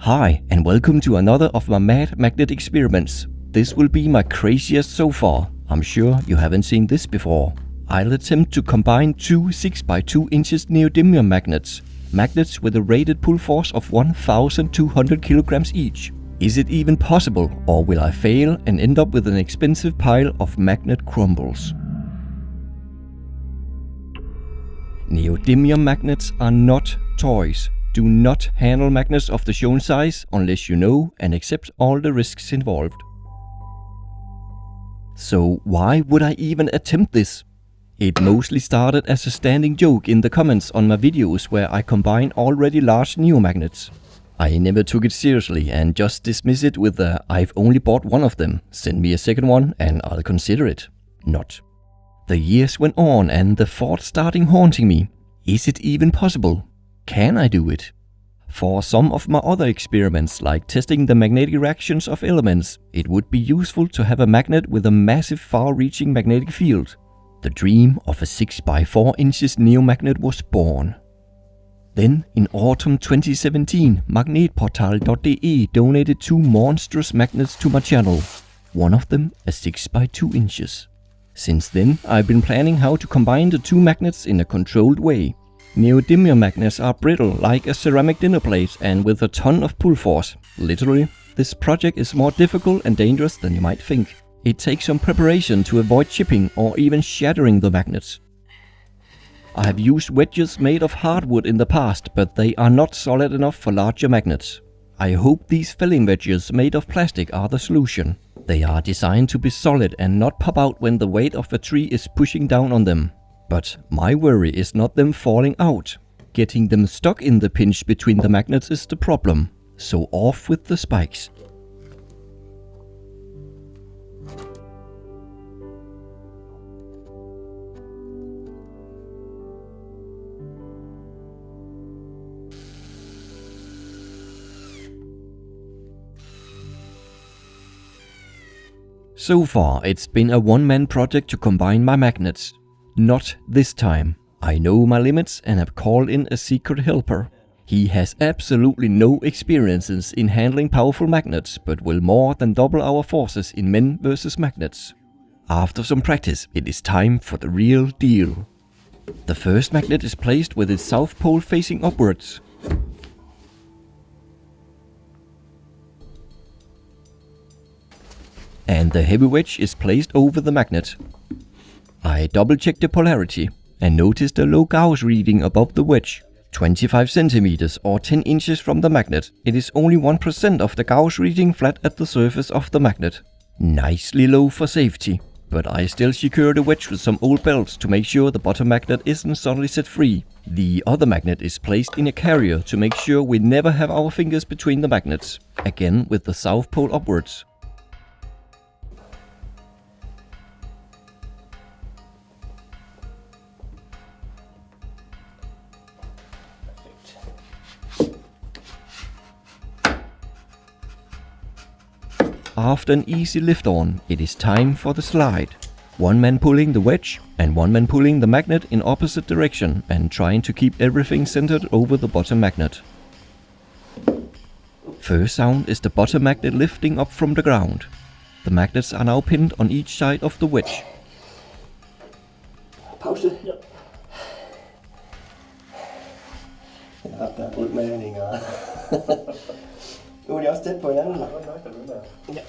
Hi, and welcome to another of my mad magnet experiments. This will be my craziest so far. I'm sure you haven't seen this before. I'll attempt to combine two 6x2 inches neodymium magnets. Magnets with a rated pull force of 1,200 kilograms each. Is it even possible, or will I fail and end up with an expensive pile of magnet crumbles? Neodymium magnets are not toys. Do not handle magnets of the shown size unless you know and accept all the risks involved. So why would I even attempt this? It mostly started as a standing joke in the comments on my videos where I combine already large neomagnets. I never took it seriously and just dismiss it with the "I've only bought one of them, send me a second one and I'll consider it" not. The years went on and the thought starting haunting me. Is it even possible? Can I do it? For some of my other experiments, like testing the magnetic reactions of elements, it would be useful to have a magnet with a massive far-reaching magnetic field. The dream of a 6x4 inches neomagnet was born. Then, in autumn 2017, magnetportal.de donated two monstrous magnets to my channel. One of them a 6x2 inches. Since then, I've been planning how to combine the two magnets in a controlled way. Neodymium magnets are brittle like a ceramic dinner plate and with a ton of pull force. Literally, this project is more difficult and dangerous than you might think. It takes some preparation to avoid chipping or even shattering the magnets. I have used wedges made of hardwood in the past, but they are not solid enough for larger magnets. I hope these filling wedges made of plastic are the solution. They are designed to be solid and not pop out when the weight of a tree is pushing down on them. But my worry is not them falling out. Getting them stuck in the pinch between the magnets is the problem. So off with the spikes. So far, it's been a one-man project to combine my magnets. Not this time. I know my limits and have called in a secret helper. He has absolutely no experiences in handling powerful magnets, but will more than double our forces in men versus magnets. After some practice, it is time for the real deal. The first magnet is placed with its south pole facing upwards. And the heavy wedge is placed over the magnet. I double checked the polarity and noticed a low Gauss reading above the wedge. 25 centimeters or 10 inches from the magnet. It is only 1% of the Gauss reading flat at the surface of the magnet. Nicely low for safety, but I still secure the wedge with some old belts to make sure the bottom magnet isn't suddenly set free. The other magnet is placed in a carrier to make sure we never have our fingers between the magnets. Again with the south pole upwards. After an easy lift on, it is time for the slide. One man pulling the wedge and one man pulling the magnet in opposite direction and trying to keep everything centered over the bottom magnet. First sound is the bottom magnet lifting up from the ground. The magnets are now pinned on each side of the wedge. Pause. Ja. Ja, der er udmaninger. Nu er de også tæt på hinanden. Ja.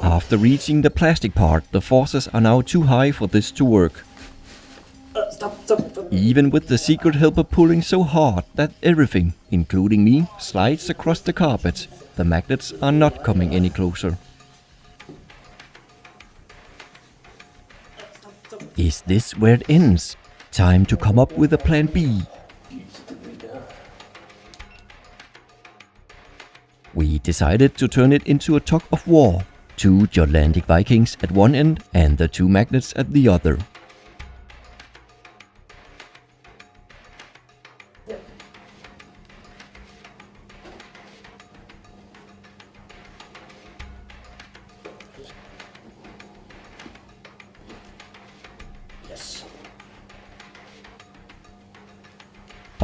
After reaching the plastic part, the forces are now too high for this to work. Stop. Even with the secret helper pulling so hard that everything, including me, slides across the carpet, the magnets are not coming any closer. Is this where it ends? Time to come up with a plan B. We decided to turn it into a tug of war. Two Jutlandic Vikings at one end and the two magnets at the other.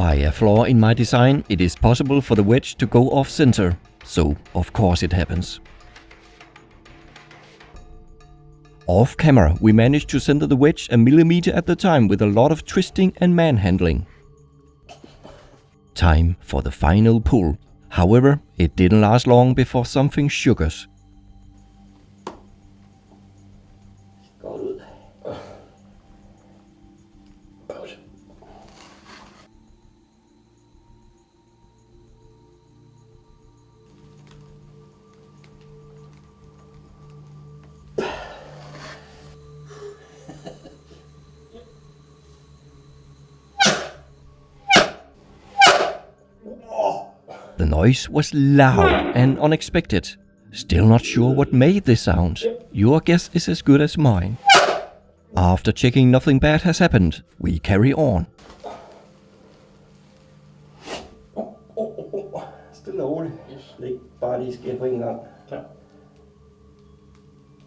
By a flaw in my design, it is possible for the wedge to go off center, so of course it happens. Off camera, we managed to center the wedge a millimeter at the time with a lot of twisting and manhandling. Time for the final pull. However, it didn't last long before something shook us. The noise was loud and unexpected. Still not sure what made this sound. Your guess is as good as mine. After checking nothing bad has happened, we carry on. Stille og roligt. Det er ikke bare lige sker på en gang. Klar.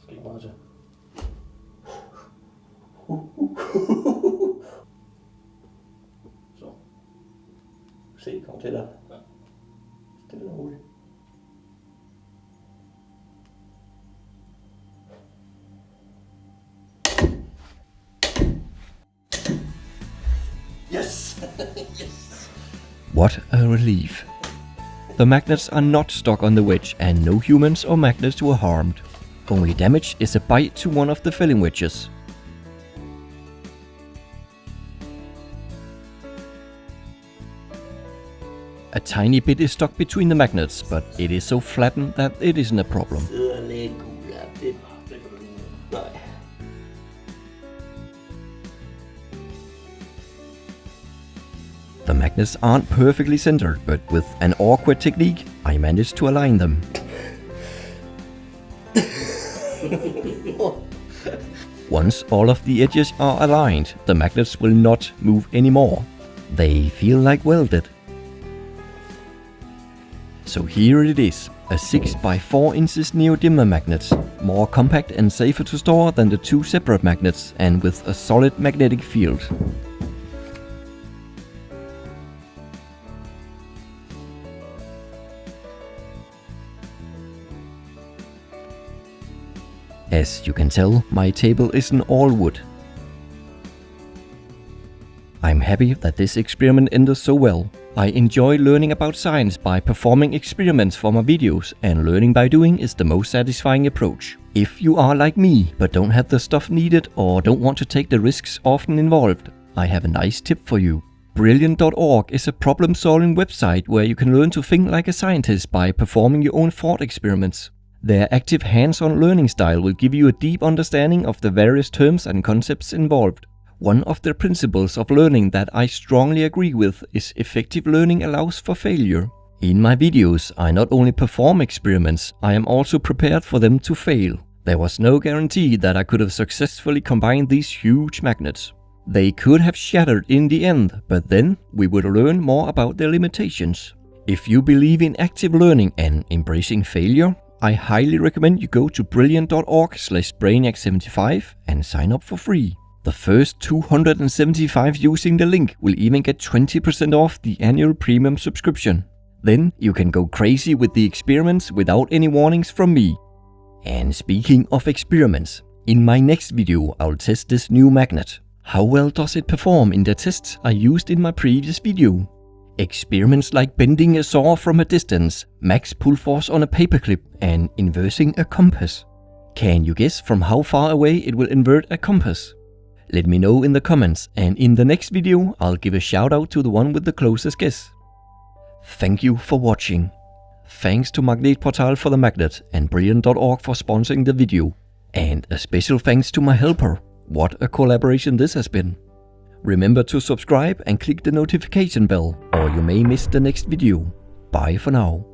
Skal ikke meget til. Så. Se, kom til dig. Stille og roligt. Yes! Yes! What a relief. The magnets are not stuck on the wedge and no humans or magnets were harmed. Only damage is a bite to one of the filling wedges. A tiny bit is stuck between the magnets, but it is so flattened that it isn't a problem. Sidder lidt gul af det. Nej. The magnets aren't perfectly centered, but with an awkward technique, I managed to align them. Once all of the edges are aligned, the magnets will not move anymore. They feel like welded. So here it is, a 6 by 4 inches neodymium magnet, more compact and safer to store than the two separate magnets and with a solid magnetic field. As you can tell, my table isn't all wood. I'm happy that this experiment ended so well. I enjoy learning about science by performing experiments for my videos, and learning by doing is the most satisfying approach. If you are like me, but don't have the stuff needed or don't want to take the risks often involved, I have a nice tip for you. Brilliant.org is a problem-solving website where you can learn to think like a scientist by performing your own thought experiments. Their active hands-on learning style will give you a deep understanding of the various terms and concepts involved. One of the principles of learning that I strongly agree with is effective learning allows for failure. In my videos, I not only perform experiments, I am also prepared for them to fail. There was no guarantee that I could have successfully combined these huge magnets. They could have shattered in the end, but then we would learn more about their limitations. If you believe in active learning and embracing failure, I highly recommend you go to brilliant.org/brainiac75 and sign up for free. The first 275 using the link will even get 20% off the annual premium subscription. Then you can go crazy with the experiments without any warnings from me. And speaking of experiments, in my next video I'll test this new magnet. How well does it perform in the tests I used in my previous video? Experiments like bending a saw from a distance, max pull force on a paperclip, and inversing a compass. Can you guess from how far away it will invert a compass? Let me know in the comments, and in the next video I'll give a shout out to the one with the closest guess. Thank you for watching. Thanks to Magnetportal for the magnet and Brilliant.org for sponsoring the video. And a special thanks to my helper. What a collaboration this has been. Remember to subscribe and click the notification bell, or you may miss the next video. Bye for now.